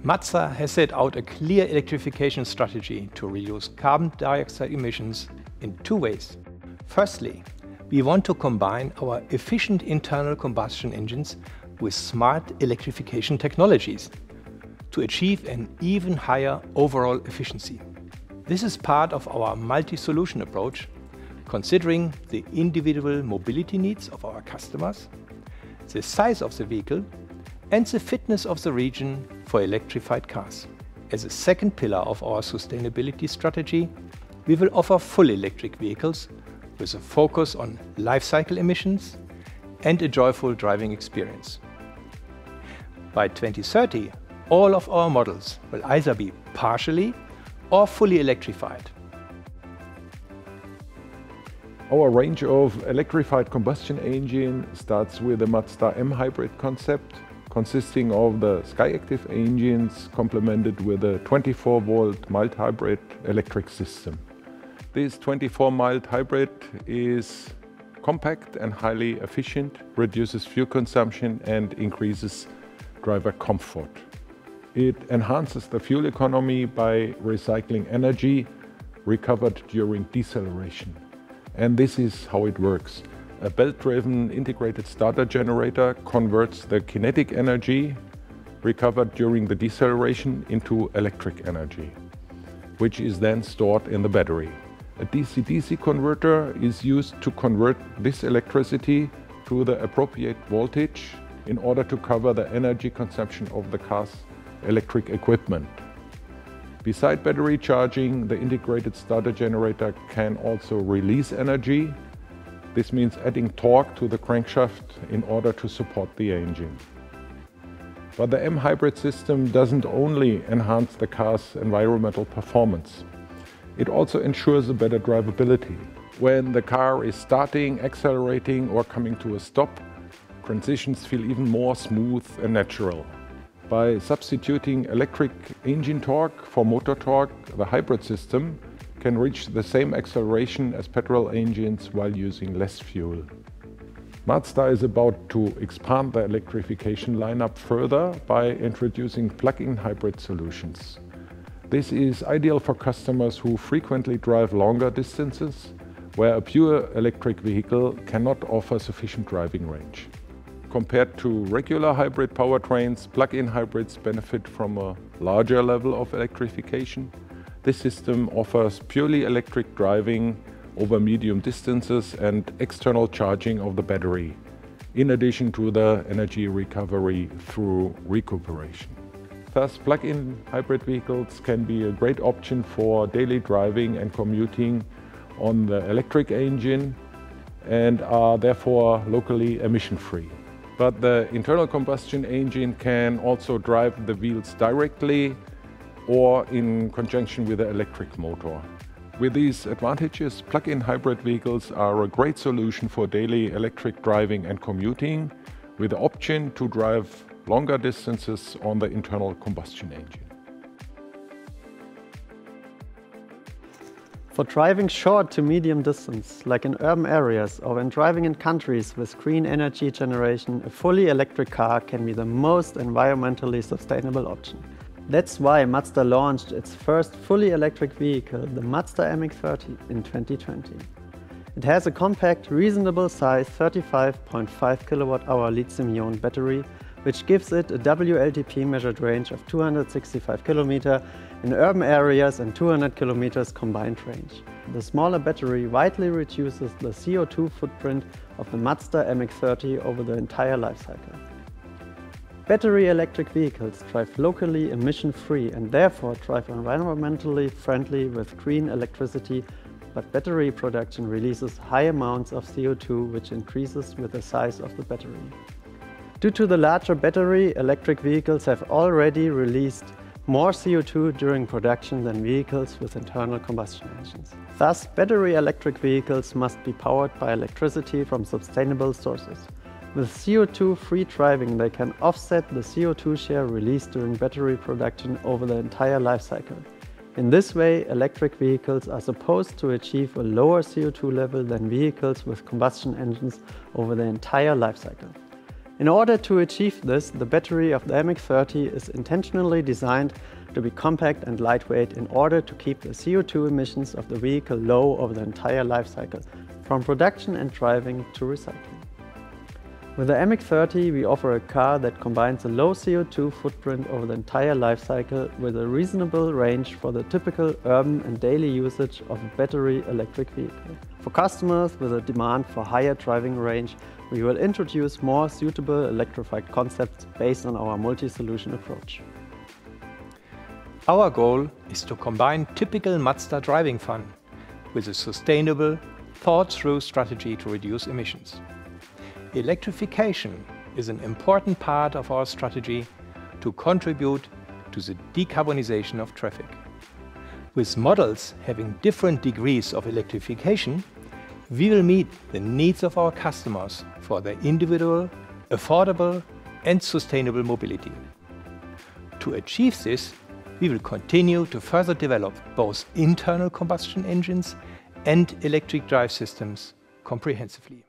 Mazda has set out a clear electrification strategy to reduce carbon dioxide emissions in two ways. Firstly, we want to combine our efficient internal combustion engines with smart electrification technologies to achieve an even higher overall efficiency. This is part of our multi-solution approach, considering the individual mobility needs of our customers, the size of the vehicle, and the fitness of the region for electrified cars. As a second pillar of our sustainability strategy, we will offer fully electric vehicles with a focus on life cycle emissions and a joyful driving experience. By 2030, all of our models will either be partially or fully electrified. Our range of electrified combustion engine starts with the Mazda M-Hybrid concept, consisting of the Skyactiv engines complemented with a 24-volt mild hybrid electric system. This 24-mild hybrid is compact and highly efficient, reduces fuel consumption and increases driver comfort. It enhances the fuel economy by recycling energy recovered during deceleration. And this is how it works. A belt-driven integrated starter generator converts the kinetic energy recovered during the deceleration into electric energy, which is then stored in the battery. A DC-DC converter is used to convert this electricity to the appropriate voltage in order to cover the energy consumption of the car's electric equipment. Beside battery charging, the integrated starter generator can also release energy. This means adding torque to the crankshaft in order to support the engine. But the M-Hybrid system doesn't only enhance the car's environmental performance, it also ensures a better drivability. When the car is starting, accelerating or coming to a stop, transitions feel even more smooth and natural. By substituting electric engine torque for motor torque, the hybrid system can reach the same acceleration as petrol engines while using less fuel. Mazda is about to expand the electrification lineup further by introducing plug-in hybrid solutions. This is ideal for customers who frequently drive longer distances, where a pure electric vehicle cannot offer sufficient driving range. Compared to regular hybrid powertrains, plug-in hybrids benefit from a larger level of electrification. This system offers purely electric driving over medium distances and external charging of the battery, in addition to the energy recovery through recuperation. Thus, plug-in hybrid vehicles can be a great option for daily driving and commuting on the electric engine and are therefore locally emission-free. But the internal combustion engine can also drive the wheels directly or in conjunction with the electric motor. With these advantages, plug-in hybrid vehicles are a great solution for daily electric driving and commuting, with the option to drive longer distances on the internal combustion engine. For driving short to medium distance, like in urban areas or when driving in countries with green energy generation, a fully electric car can be the most environmentally sustainable option. That's why Mazda launched its first fully electric vehicle, the Mazda MX-30, in 2020. It has a compact, reasonable size 35.5 kWh lithium-ion battery, which gives it a WLTP measured range of 265 km in urban areas and 200 km combined range. The smaller battery widely reduces the CO2 footprint of the Mazda MX-30 over the entire life cycle. Battery electric vehicles drive locally emission-free and therefore drive environmentally friendly with green electricity, but battery production releases high amounts of CO2, which increases with the size of the battery. Due to the larger battery, electric vehicles have already released more CO2 during production than vehicles with internal combustion engines. Thus, battery electric vehicles must be powered by electricity from sustainable sources. With CO2-free driving, they can offset the CO2 share released during battery production over the entire life cycle. In this way, electric vehicles are supposed to achieve a lower CO2 level than vehicles with combustion engines over the entire life cycle. In order to achieve this, the battery of the MX-30 is intentionally designed to be compact and lightweight in order to keep the CO2 emissions of the vehicle low over the entire life cycle, from production and driving to recycling. With the MX-30, we offer a car that combines a low CO2 footprint over the entire life cycle with a reasonable range for the typical urban and daily usage of a battery electric vehicle. For customers with a demand for higher driving range, we will introduce more suitable electrified concepts based on our multi-solution approach. Our goal is to combine typical Mazda driving fun with a sustainable, thought-through strategy to reduce emissions. Electrification is an important part of our strategy to contribute to the decarbonization of traffic. With models having different degrees of electrification, we will meet the needs of our customers for their individual, affordable and sustainable mobility. To achieve this, we will continue to further develop both internal combustion engines and electric drive systems comprehensively.